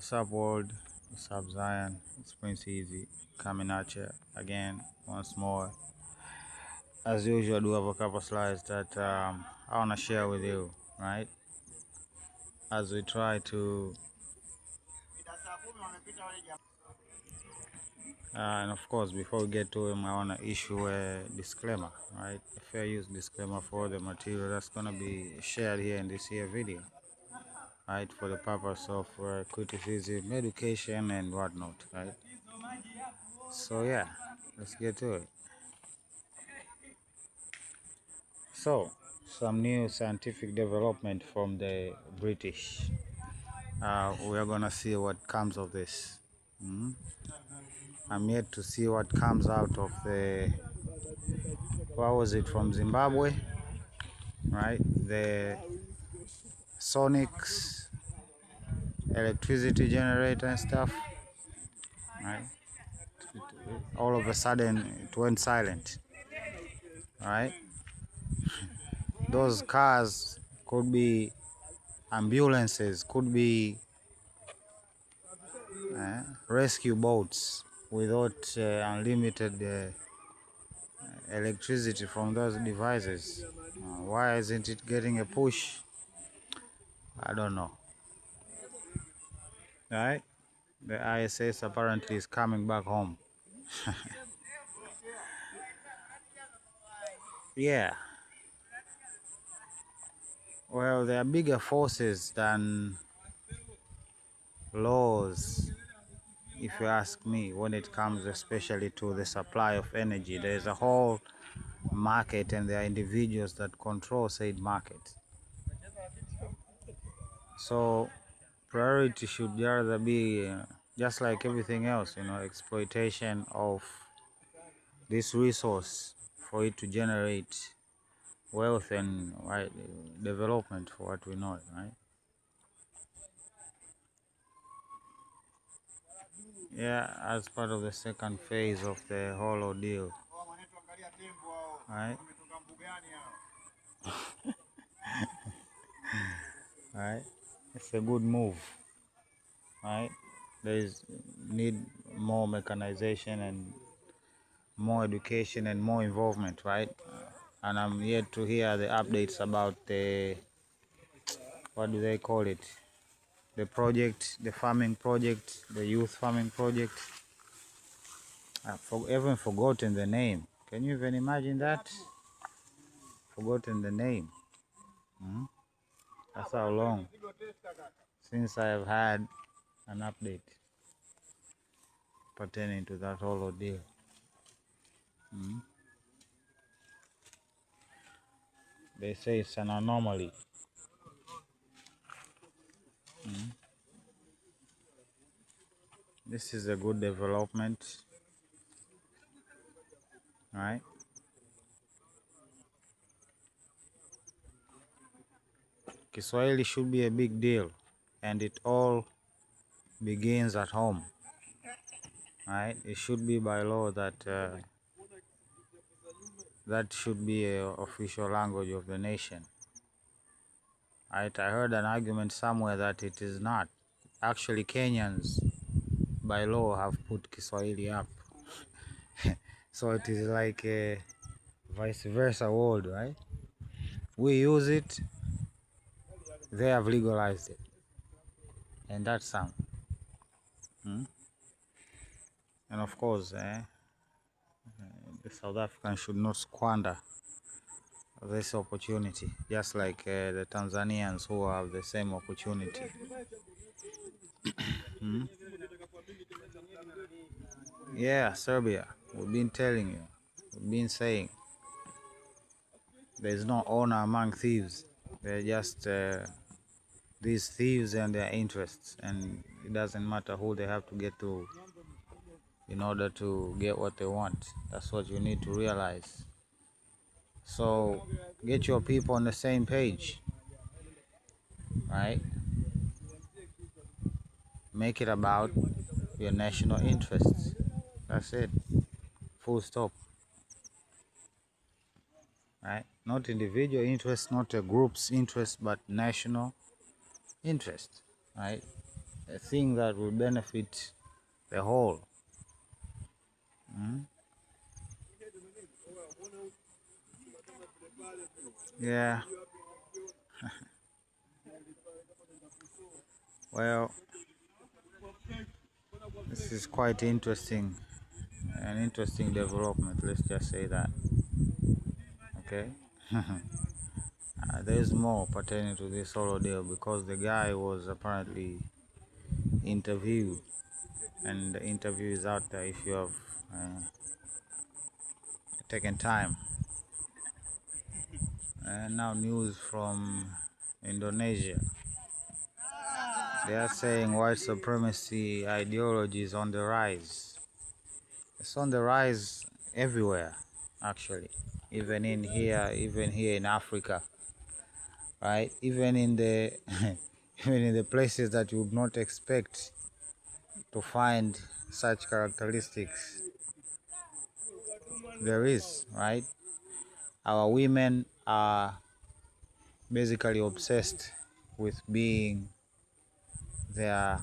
What's up, world? What's up, Zion? It's Prince Easy coming at you again once more. As usual, I do have a couple slides that I want to share with you, right? As we try to, and of course, before we get to them, I want to issue a disclaimer, right? A fair use disclaimer for the material that's going to be shared here in this here video, right? For the purpose of criticism, education, and whatnot, right? So, yeah, let's get to it. So, some new scientific development from the British. We are gonna see what comes of this. I'm yet to see what comes out of the. What was it from Zimbabwe? Right, the Sonics electricity generator and stuff. Right, all of a sudden it went silent. Right, those cars could be ambulances, could be rescue boats without unlimited electricity from those devices. Why isn't it getting a push? I don't know. Right? The ISS apparently is coming back home. Yeah. Well, there are bigger forces than laws, if you ask me, when it comes especially to the supply of energy. There's a whole market and there are individuals that control said market. So priority should rather be just like everything else, exploitation of this resource for it to generate wealth and right, development for what we know, right? Yeah, as part of the second phase of the whole ordeal, right? Right? It's a good move, right? There is need more mechanization and more education and more involvement, right? And I'm yet to hear the updates about the, what do they call it? The project, the farming project, the youth farming project. I've even forgotten the name. Can you even imagine that? Forgotten the name. That's how long since I have had an update pertaining to that whole ordeal. They say it's an anomaly. This is a good development, right? Kiswahili should be a big deal, and it all begins at home, right? It should be by law that that should be a official language of the nation. Right? I heard an argument somewhere that it is not. Actually, Kenyans by law have put Kiswahili up. So it is like a vice versa world, right? We use it, they have legalized it. And that's some. And of course, the South Africans should not squander this opportunity, just like the Tanzanians who have the same opportunity. Yeah, Serbia, we've been telling you, we've been saying, there's no honor among thieves. They're just these thieves and their interests, and it doesn't matter who they have to get through in order to get what they want. That's what you need to realize. So get your people on the same page, right? Make it about your national interests. That's it. Full stop. Right? Not individual interest, not a group's interest, but national interest. Right? a thing that will benefit the whole. Mm? Yeah. Well, this is quite interesting, an interesting development. Let's just say that. Okay. There's more pertaining to this whole deal because the guy was apparently interviewed, and the interview is out there if you have taken time. And now news from Indonesia. They are saying white supremacy ideology is on the rise. It's on the rise everywhere, actually. Even here in Africa, right? Even in the even in the places that you would not expect to find such characteristics, there is, right? Our women are basically obsessed with being their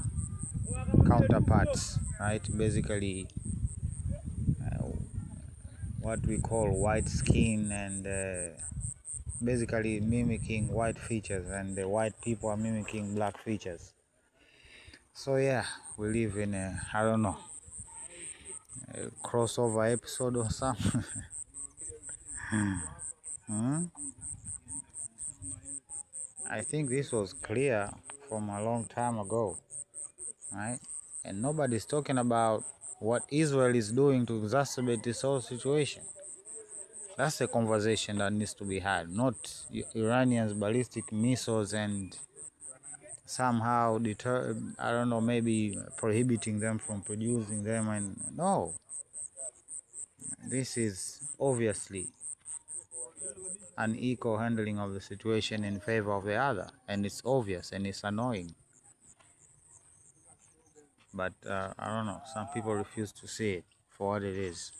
counterparts, right? Basically, what we call white skin and basically mimicking white features, and the white people are mimicking black features. So yeah, we live in a, I don't know, a crossover episode or something. Hmm? I think this was clear from a long time ago, right? And nobody's talking about what Israel is doing to exacerbate this whole situation. That's a conversation that needs to be had, not Iranians' ballistic missiles and somehow deter, I don't know, maybe prohibiting them from producing them. And no, this is obviously an equal handling of the situation in favor of the other, and it's obvious and it's annoying. But I don't know, some people refuse to see it for what it is.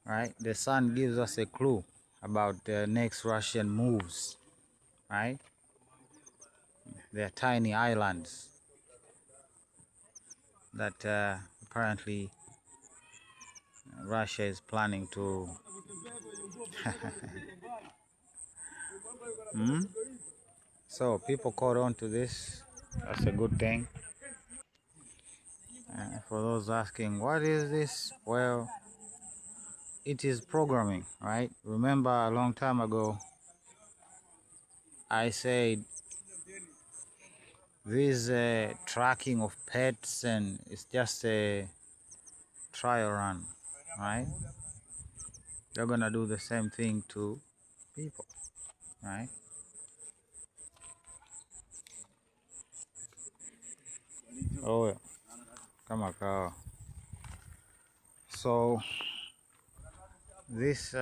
Right? The sun gives us a clue about the next Russian moves, right? They're tiny islands that apparently Russia is planning to. Hmm? So people caught on to this. That's a good thing. For those asking, what is this? Well, it is programming, right? Remember a long time ago, I said this tracking of pets and it's just a trial run, right? They're gonna do the same thing to people, right? Oh, yeah. Come on, so this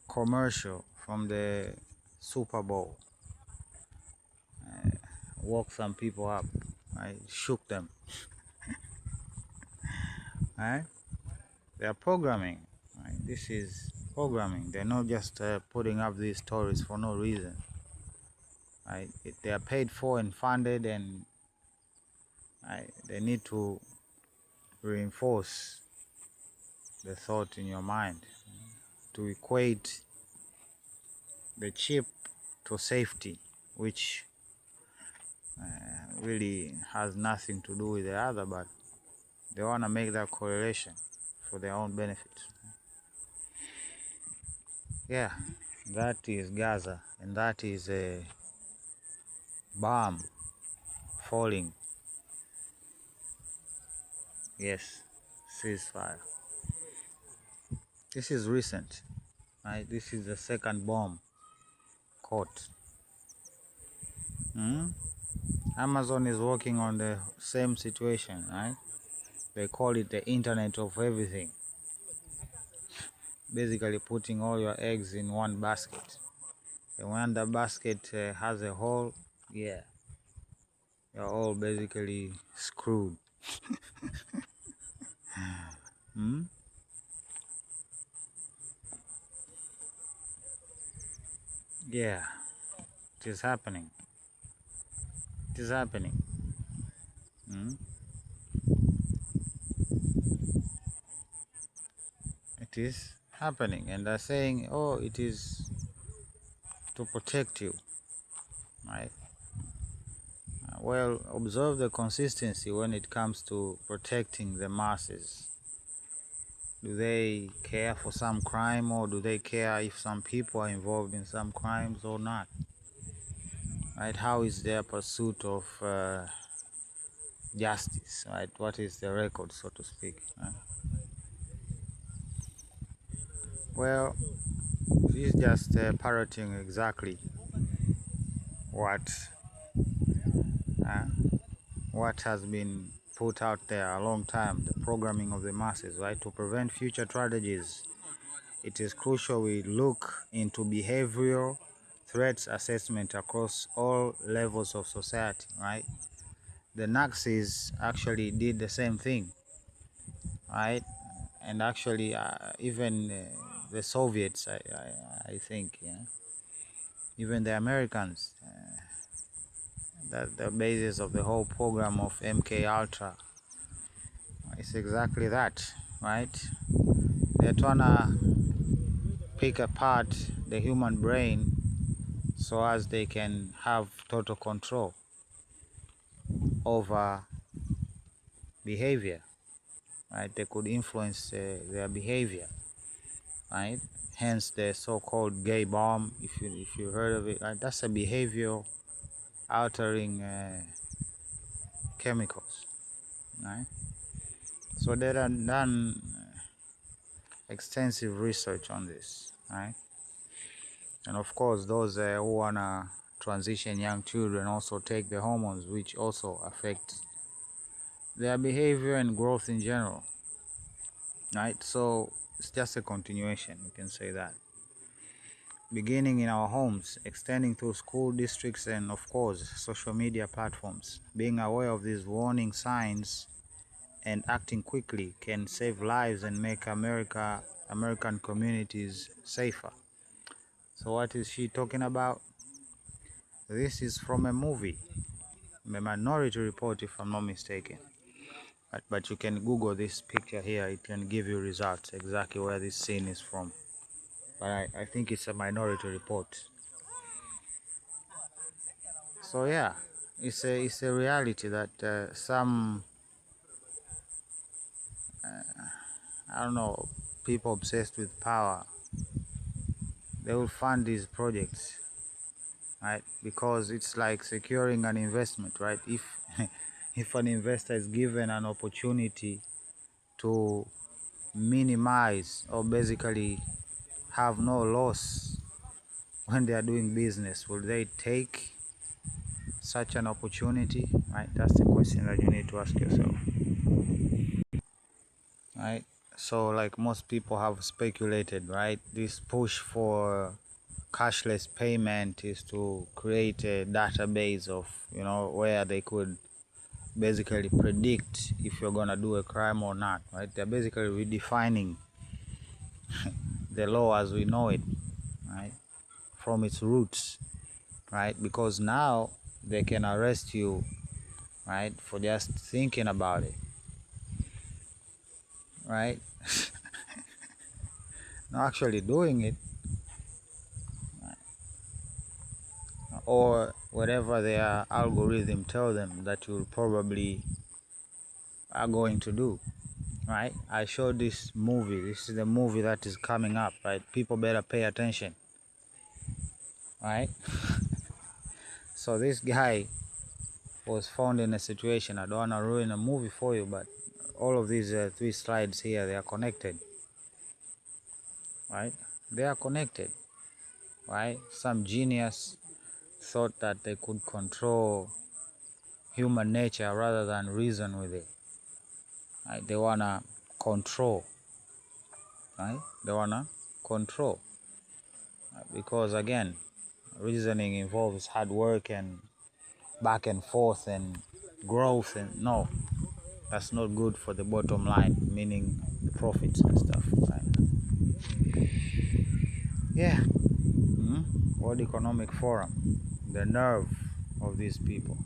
commercial from the Super Bowl woke some people up, right? Shook them, right? They are programming, right? This is programming. They're not just putting up these stories for no reason, right? They are paid for and funded, and they need to reinforce the thought in your mind to equate the chip to safety, which really has nothing to do with the other, but they want to make that correlation for their own benefit. Yeah, that is Gaza, and that is a bomb falling. Yes, ceasefire. This is recent, right? This is the second bomb caught. Hmm? Amazon is working on the same situation, right? They call it the internet of everything. Basically putting all your eggs in one basket. And when the basket has a hole, yeah, you're all basically screwed. Hmm? Yeah, it is happening. It is happening. It is happening, and they're saying, oh, it is to protect you, right? Well, observe the consistency when it comes to protecting the masses. Do they care for some crime, or do they care if some people are involved in some crimes or not? Right? How is their pursuit of justice? Right? What is the record, so to speak? Right? Well, he's just parroting exactly what uh, what has been put out there a long time, the programming of the masses, right? To prevent future tragedies, it is crucial we look into behavioral threats assessment across all levels of society, right? The Nazis actually did the same thing, right? And actually, even the Soviets, I think, yeah, even the Americans, that the basis of the whole program of MK Ultra is exactly that, right? They're trying to pick apart the human brain so as they can have total control over behavior, right? They could influence their behavior, right? Hence the so-called gay bomb, if you heard of it, right? That's a behavior altering chemicals, right? So they have done extensive research on this, right? And of course, those who wanna transition young children also take the hormones, which also affect their behavior and growth in general, right? So it's just a continuation, you can say that. Beginning in our homes, extending through school districts, and of course, social media platforms. Being aware of these warning signs and acting quickly can save lives and make American communities safer. So what is she talking about? This is from a movie, The Minority Report, if I'm not mistaken. But you can Google this picture here, it can give you results exactly where this scene is from. But I think it's a Minority Report. So yeah, it's a reality that some I don't know, people obsessed with power, they will fund these projects, right? Because it's like securing an investment, right? If if an investor is given an opportunity to minimize or basically have no loss when they are doing business, will they take such an opportunity, right? That's the question that you need to ask yourself, right? So like most people have speculated, right, this push for cashless payment is to create a database of, you know, where they could basically predict if you're gonna do a crime or not, right? They're basically redefining the law as we know it, right, from its roots, right? Because now they can arrest you, right, for just thinking about it, right? Not actually doing it, or whatever their algorithm tell them that you'll probably are going to do, right? I showed this movie. This is the movie that is coming up, right? People better pay attention, right? So this guy was found in a situation. I don't want to ruin a movie for you, but all of these three slides here, they are connected, right? They are connected, right? Some genius thought that they could control human nature rather than reason with it, right? They wanna control, right? They wanna control, right? Because again, reasoning involves hard work and back and forth and growth, and no, that's not good for the bottom line, meaning the profits and stuff, right? Yeah. World Economic Forum, the nerve of these people.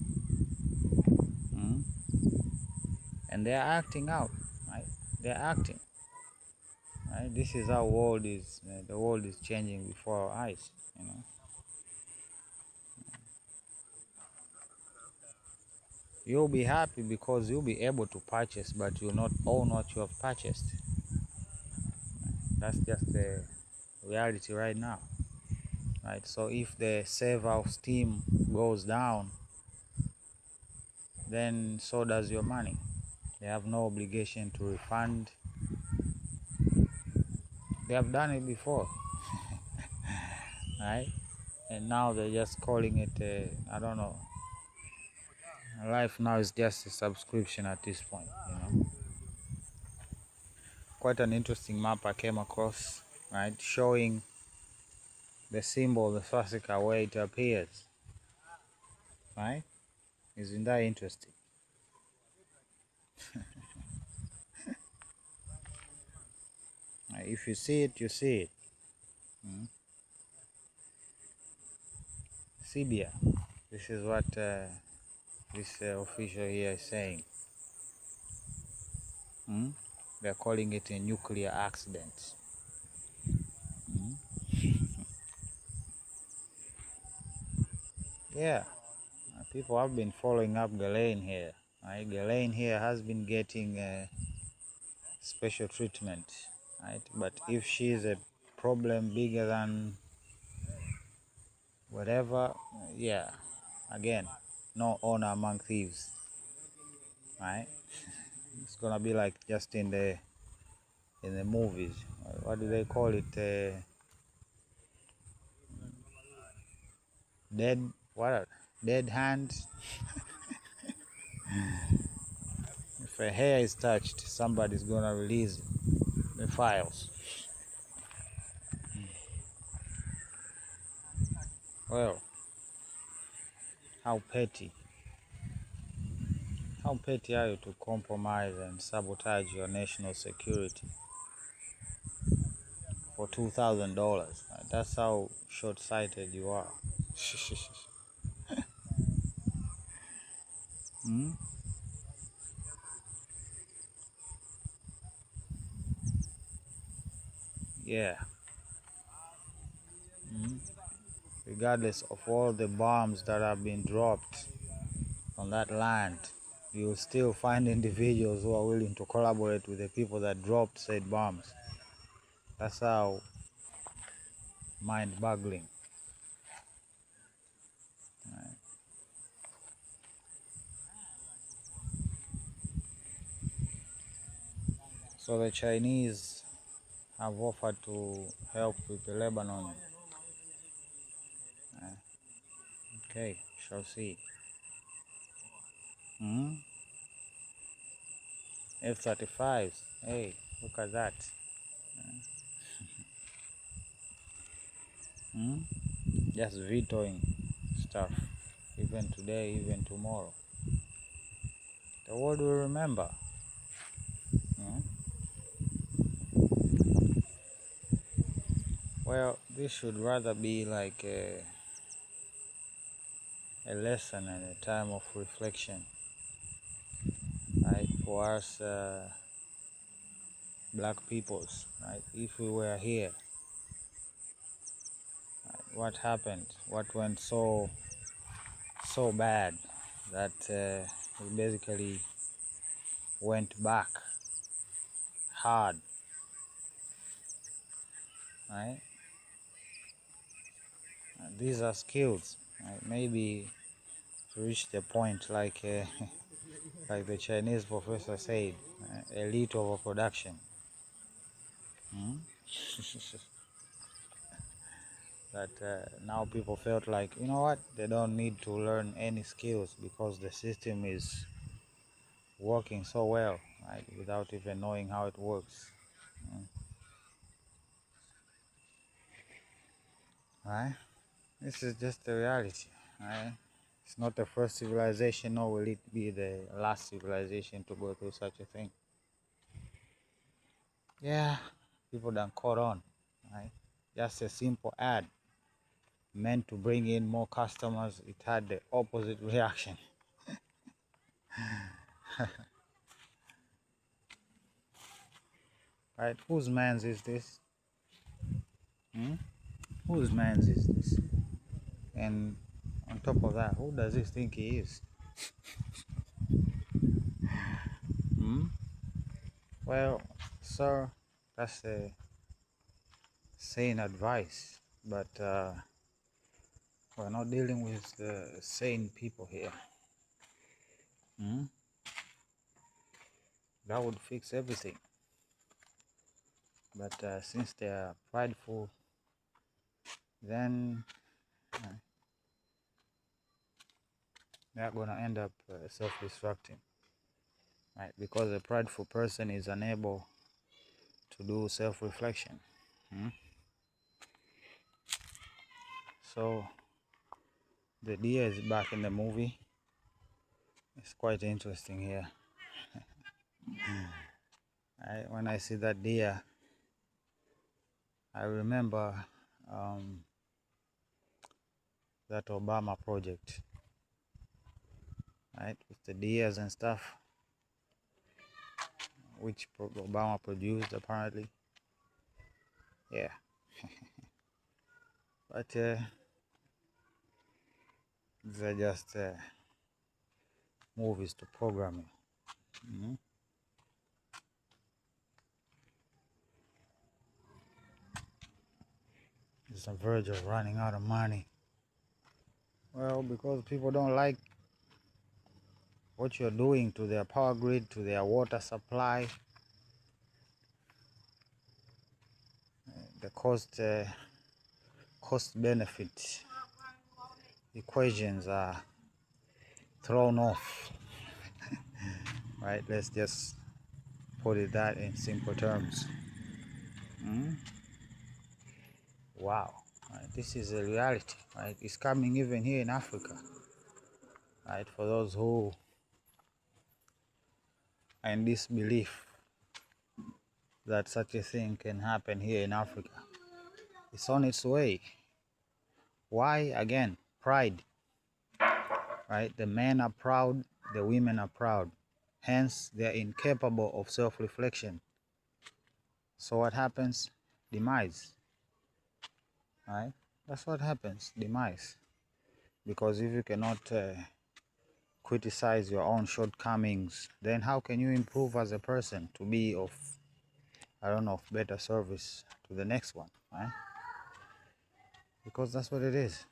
and they're acting out, right? They're acting, right? This is how world is. The world is changing before our eyes. You'll be happy because you'll be able to purchase, but you'll not own what you have purchased. That's just the reality right now, right? So if the self-esteem goes down, then so does your money. They have no obligation to refund. They have done it before, right? And now they're just calling it, I don't know. Life now is just a subscription at this point. Quite an interesting map I came across, right? Showing the symbol, the swastika, where it appears, right? Isn't that interesting? If you see it, you see it. Sibia. This is what this official here is saying. They're calling it a nuclear accident. Yeah, people have been following up Ghislaine here. Right? Ghislaine here has been getting special treatment, right? But if she's a problem bigger than whatever, yeah, again, no honor among thieves, right? It's gonna be like just in the movies. What do they call it? Dead what? Dead hands. If a hair is touched, somebody's gonna release the files. Well, how petty. How petty are you to compromise and sabotage your national security for $2,000? That's how short-sighted you are. Hmm? Yeah. Regardless of all the bombs that have been dropped on that land, you'll still find individuals who are willing to collaborate with the people that dropped said bombs. That's how mind-boggling. Right. So the Chinese have offered to help with the Lebanon. Okay, shall see. F-35s. Hey, look at that. Just vetoing stuff. Even today, even tomorrow. The world will remember. Well, this should rather be like a lesson and a time of reflection, right? For us black peoples, right? If we were here, right, what happened? What went so bad that we basically went back hard, right? These are skills, right? Maybe to reach the point like like the Chinese professor said, elite overproduction. That now people felt like, you know what, they don't need to learn any skills because the system is working so well, right, without even knowing how it works. Right? This is just the reality, right? It's not the first civilization, nor will it be the last civilization to go through such a thing. Yeah, people done caught on, right? Just a simple ad meant to bring in more customers, it had the opposite reaction. Right? Whose man's is this? Whose man's is this? And on top of that, who does he think he is? Well, sir, that's a sane advice, but we're not dealing with sane people here. That would fix everything. But since they are prideful, then they're going to end up self-destructing, right? Because a prideful person is unable to do self-reflection. So the deer is back in the movie. It's quite interesting here. When I see that deer, I remember that Obama project, right, with the deers and stuff, which Obama produced apparently. Yeah. But these are just movies to program you. It's on the verge of running out of money. Well, because people don't like what you're doing to their power grid, to their water supply. The cost benefit equations are thrown off. Right? Let's just put it that in simple terms. Wow. Right? This is a reality. Right? It's coming even here in Africa. Right? For those who are in disbelief that such a thing can happen here in Africa, it's on its way. Why? Again, pride. Right? The men are proud, the women are proud. Hence, they're incapable of self-reflection. So what happens? Demise. Right? That's what happens, demise. Because if you cannot criticize your own shortcomings, then how can you improve as a person to be of, I don't know, of better service to the next one, right? Because that's what it is.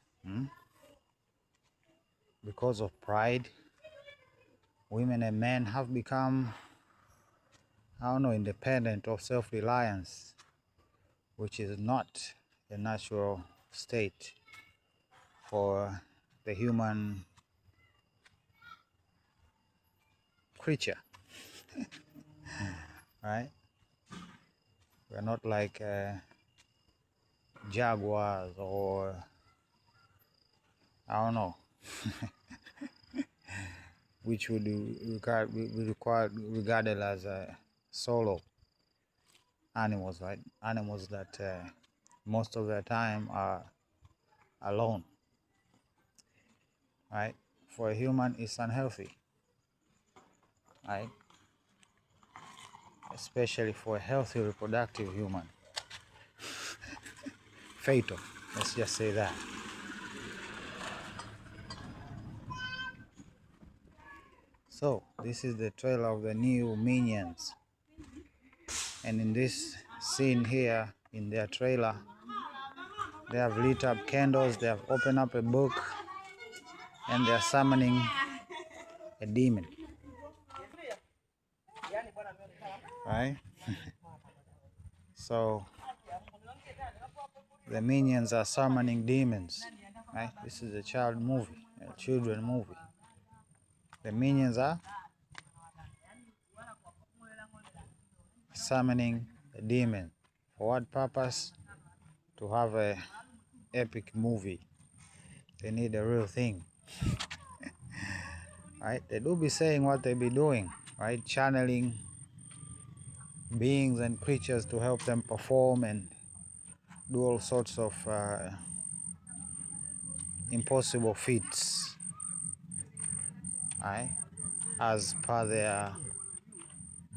Because of pride, women and men have become, I don't know, independent of self-reliance, which is not a natural state for the human creature. Right? We're not like jaguars or, I don't know, which would be regarded as solo animals, right? Animals that most of their time are alone, right? For a human, it's unhealthy, right? Especially for a healthy reproductive human. Fatal, let's just say that. So, this is the trailer of the new Minions. And in this scene here, in their trailer, they have lit up candles, they have opened up a book, and they are summoning a demon. Right? So, the Minions are summoning demons. Right? This is a child movie, a children movie. The Minions are summoning a demon. For what purpose? To have a epic movie. They need a real thing. Right? They do be saying what they be doing, right? Channeling beings and creatures to help them perform and do all sorts of impossible feats, right? As per their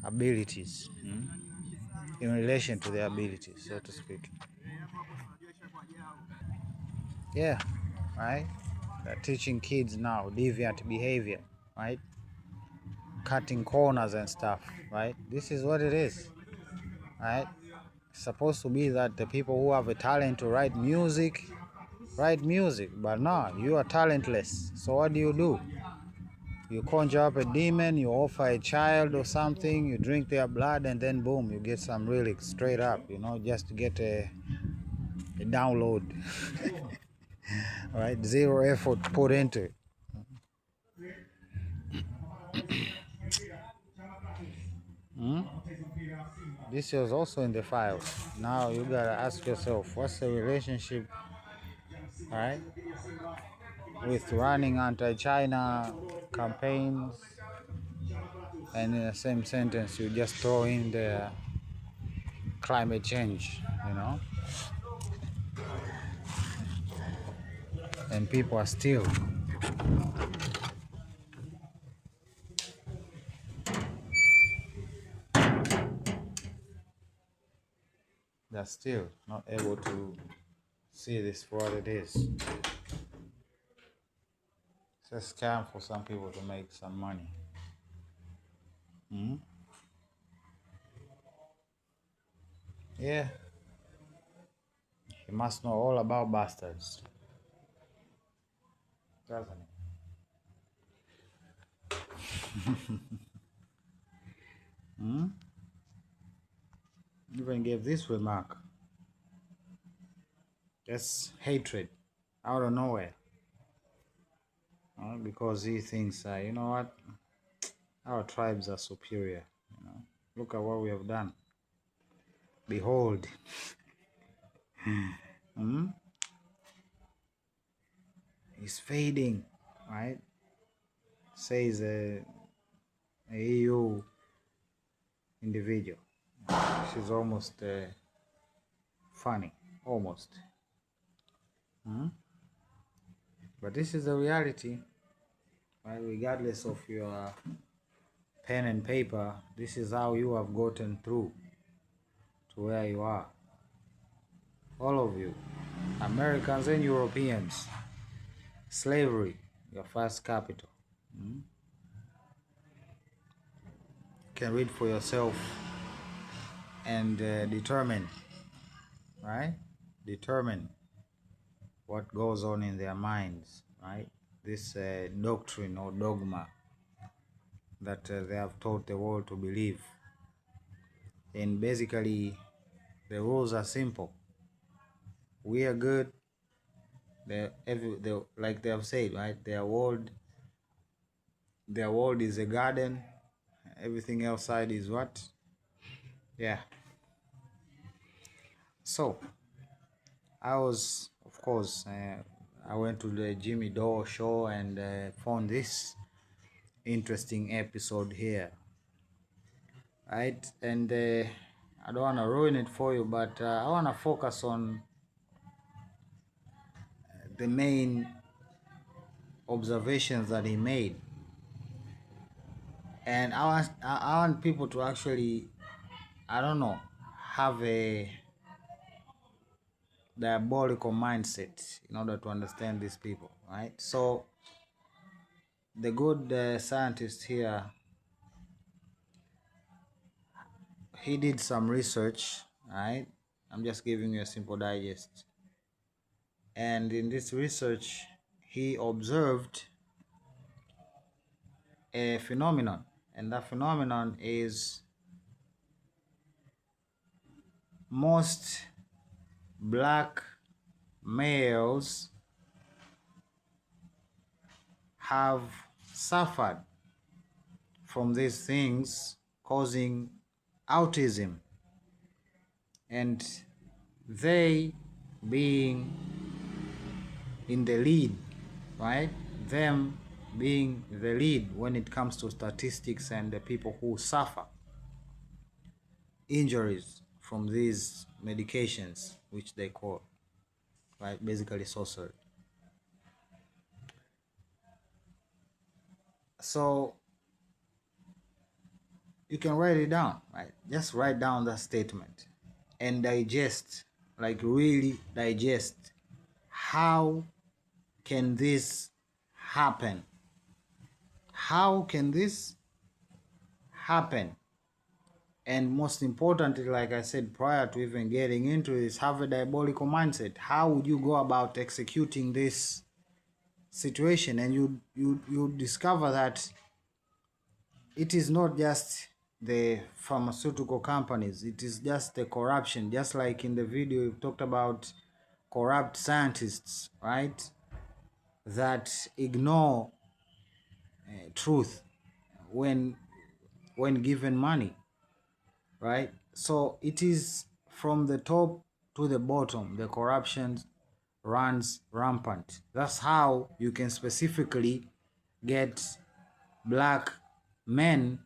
abilities. in relation to their abilities, so to speak. Yeah, right? They're teaching kids now deviant behavior, right? Cutting corners and stuff, right? This is what it is, right? It's supposed to be that the people who have a talent to write music, but no, you are talentless. So what do? You conjure up a demon, you offer a child or something, you drink their blood, and then boom, you get some lyrics straight up, just to get a download. Right? Zero effort put into it. Hmm? This is also in the files. Now you gotta ask yourself, what's the relationship, right, with running anti-China campaigns, and in the same sentence you just throw in the climate change, and people are still they're still not able to see this for what it is. It's a scam for some people to make some money. Hmm? Yeah, he must know all about bastards, doesn't he? Hmm? Even gave this remark. That's hatred out of nowhere. Because he thinks, you know what, our tribes are superior. Look at what we have done. Behold. Hmm? He's fading, right? Says a EU individual. She's almost funny, almost. Hmm? But this is the reality, right? Regardless of your pen and paper, this is how you have gotten through to where you are. All of you, Americans and Europeans. Slavery, your first capital. Hmm? You can read for yourself and determine, right? Determine what goes on in their minds, right? This doctrine or dogma that they have taught the world to believe. And basically, the rules are simple. We are good. Like they have said, right? Their world is a garden. Everything outside is what? Yeah. So, I was, of course, I went to the Jimmy Dore show and found this interesting episode here, right? And I don't want to ruin it for you, but I want to focus on the main observations that he made, and I want people to actually, I don't know, have a diabolical mindset in order to understand these people, right? So the good scientist here, he did some research, right? I'm just giving you a simple digest. And in this research, he observed a phenomenon, and that phenomenon is most black males have suffered from these things causing autism, and they being in the lead, right? Them being the lead when it comes to statistics and the people who suffer injuries from these medications, which they call, right, basically sorcery. So you can write it down, right? Just write down that statement and digest, like really digest. How can this happen? How can this happen? And most importantly, like I said prior to even getting into this, have a diabolical mindset. How would you go about executing this situation? And you discover that it is not just the pharmaceutical companies, it is just the corruption. Just like in the video we talked about corrupt scientists, right, that ignore truth when given money, right? So it is from the top to the bottom, the corruption runs rampant. That's how you can specifically get black men,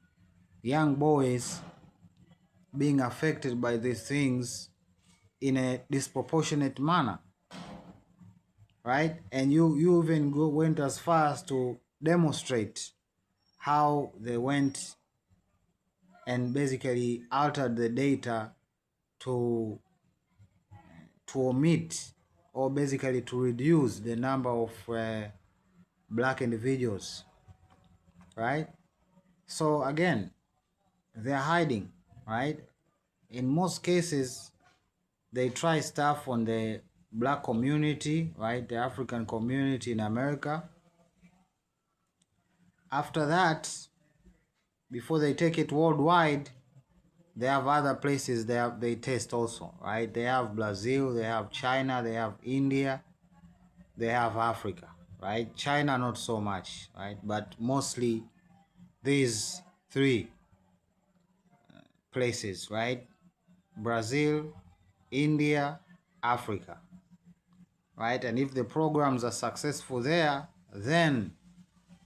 young boys, being affected by these things in a disproportionate manner, right? And you even went as far as to demonstrate how they went and basically altered the data to omit, or basically to reduce the number of black individuals, right? So again, they're hiding, right? In most cases, they try stuff on the black community, right? The African community in America. After that, before they take it worldwide, they have other places they test also, right? They have Brazil, they have China, they have India, they have Africa, right? China not so much, right? But mostly these three places, right? Brazil, India, Africa, right? And if the programs are successful there, then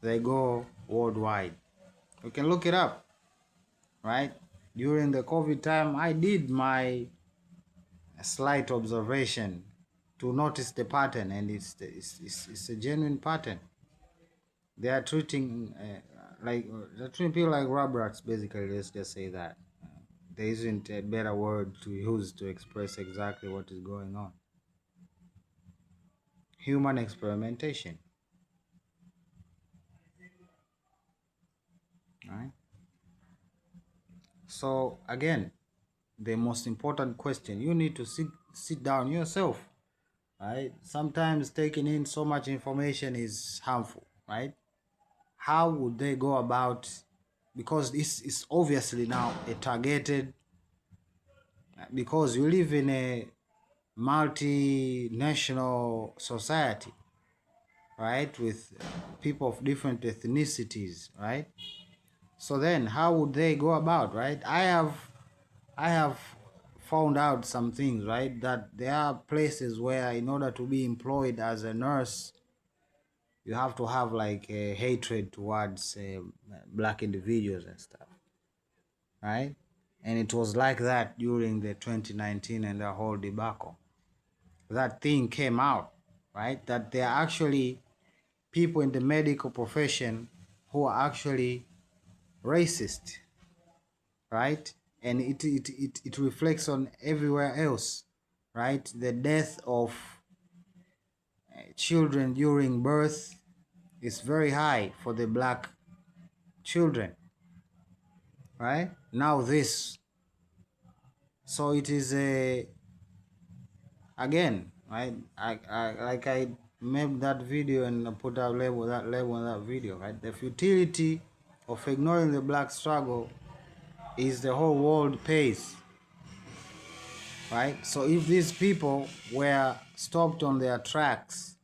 they go worldwide. You can look it up, right? During the COVID time, I did my slight observation to notice the pattern, and it's a genuine pattern. They are treating they're treating people like robots, basically. Let's just say that. There isn't a better word to use to express exactly what is going on. Human experimentation. Right? So again, the most important question, you need to sit down yourself, right? Sometimes taking in so much information is harmful, right? How would they go about, because this is obviously now a targeted, because you live in a multinational society, right, with people of different ethnicities, right? So then how would they go about, right? I have found out some things, right, that there are places where in order to be employed as a nurse, you have to have like a hatred towards black individuals and stuff, right? And it was like that during the 2019 and the whole debacle. That thing came out, right? That there are actually people in the medical profession who are actually racist, right? And it reflects on everywhere else, right? The death of children during birth is very high for the black children, right? Now this, so it is a, again, right? I made that video and put that label on that video, right? The futility of ignoring the black struggle is the whole world pays, right? So if these people were stopped on their tracks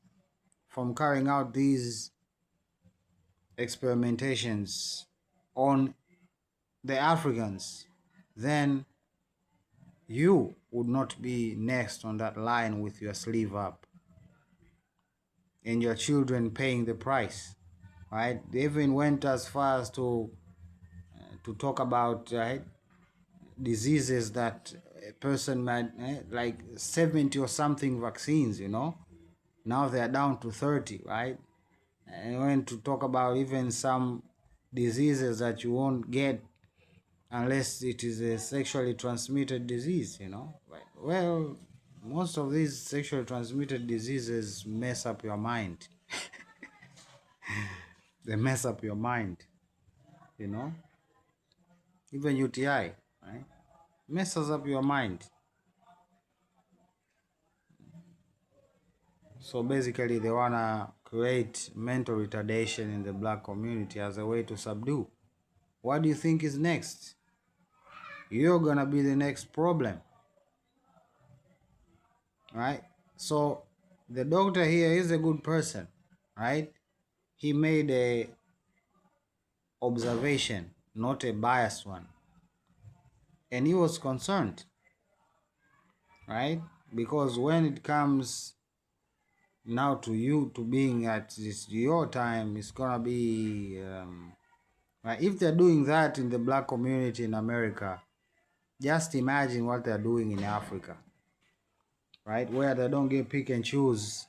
from carrying out these experimentations on the Africans, then you would not be next on that line with your sleeve up and your children paying the price, right? They even went as far as to talk about, right, diseases that a person might, like 70 or something vaccines, now they are down to 30, right? And when to talk about even some diseases that you won't get unless it is a sexually transmitted disease, you know. Well, most of these sexually transmitted diseases mess up your mind. They mess up your mind, you know. Even UTI, right? Messes up your mind. So basically, they wanna create mental retardation in the black community as a way to subdue. What do you think is next? You're gonna be the next problem, right? So the doctor here is a good person, right? He made a observation, not a biased one, and he was concerned, right? Because when it comes now to you to being at this your time, it's gonna be right. If they're doing that in the black community in America, just imagine what they're doing in Africa, right? Where they don't get pick and choose,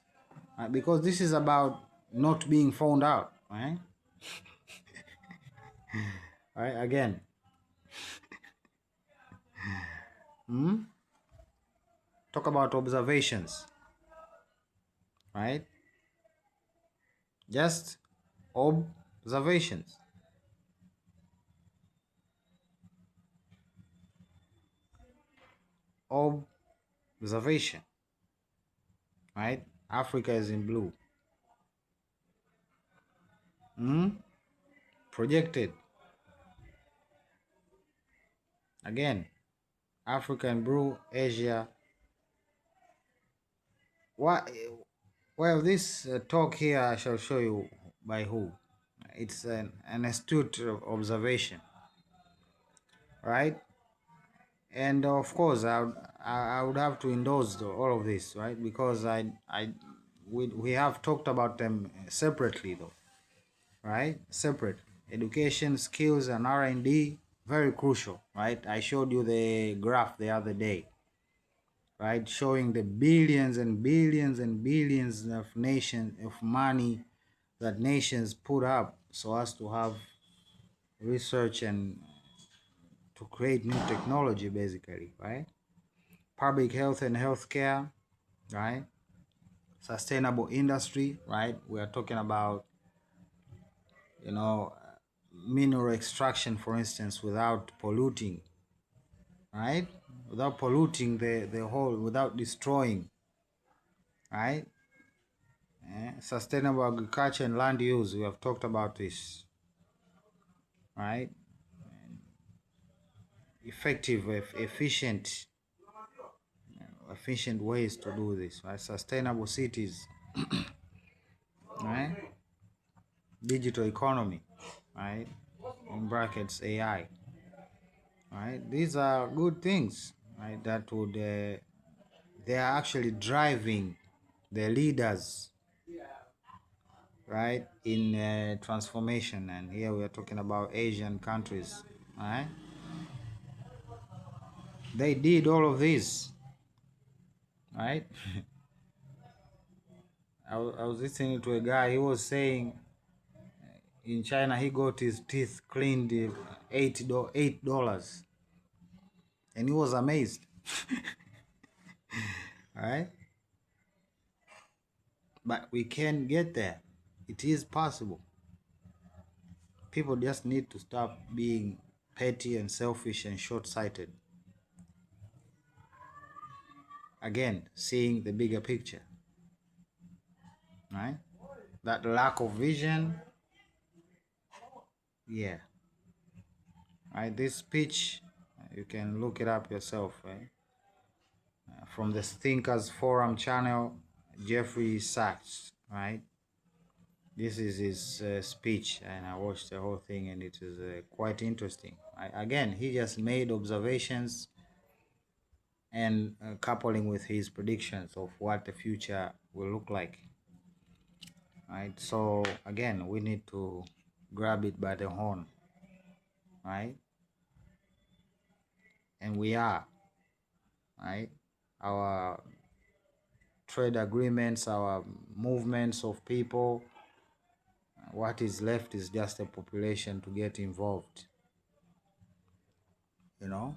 because this is about not being found out, right? Right, again. Talk about observations, right? Just observations. Observation, right? Africa is in blue. Projected. Again, Africa in blue, Asia. What? Well, this talk here I shall show you by who. It's an astute observation, right? And of course, I would have to endorse all of this, right? Because we have talked about them separately, though, right? Separate education, skills, and R&D, very crucial, right? I showed you the graph the other day, right, showing the billions and billions and billions of money that nations put up so as to have research and to create new technology, basically, right? Public health and healthcare, right? Sustainable industry, right? We are talking about, you know, mineral extraction, for instance, without polluting, right? Without polluting the whole, without destroying, right? Sustainable agriculture and land use, we have talked about this, right? Effective, efficient ways to do this, right? Sustainable cities, right? Digital economy, right? In brackets, AI, right? These are good things, right? That would they are actually driving the leaders, right, in transformation. And here we are talking about Asian countries, right? They did all of this, right? I was listening to a guy. He was saying in China he got his teeth cleaned $8, and he was amazed, right? But we can get there. It is possible. People just need to stop being petty and selfish and short-sighted. Again, seeing the bigger picture, right? That lack of vision, yeah. Right, this speech, you can look it up yourself, right? From the Thinkers Forum channel, Jeffrey Sachs, right? This is his speech, and I watched the whole thing, and it is quite interesting. Again, he just made observations and coupling with his predictions of what the future will look like, right? So again, we need to grab it by the horn, right? And we are, right? Our trade agreements, our movements of people, what is left is just a population to get involved. you know.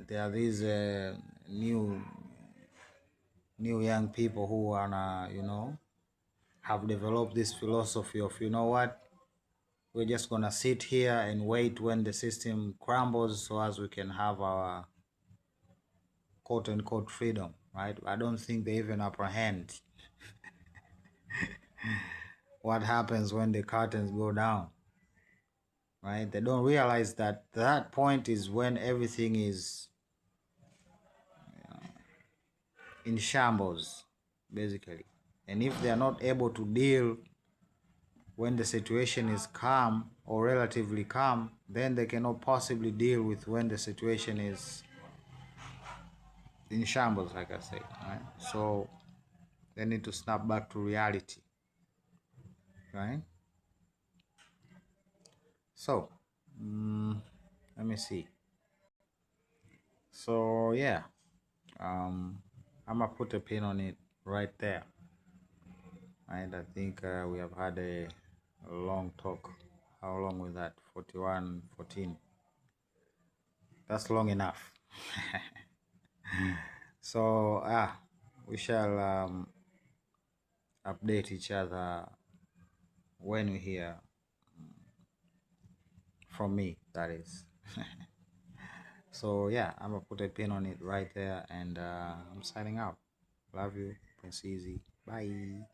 There are these new young people who wanna, have developed this philosophy of, you know what, we're just gonna sit here and wait when the system crumbles so as we can have our quote unquote freedom, right? I don't think they even apprehend what happens when the curtains go down, right? They don't realize that that point is when everything is in shambles, basically. And if they are not able to deal when the situation is calm or relatively calm, then they cannot possibly deal with when the situation is in shambles, like I said, right? So they need to snap back to reality, right? So let me see. So yeah, I'm gonna put a pin on it right there, right? I think we have had a long talk. How long was that? 41, 14. That's long enough. So we shall update each other when we hear from me, that is. So yeah, I'm gonna put a pin on it right there, and I'm signing out. Love you, Prince Easy. Bye.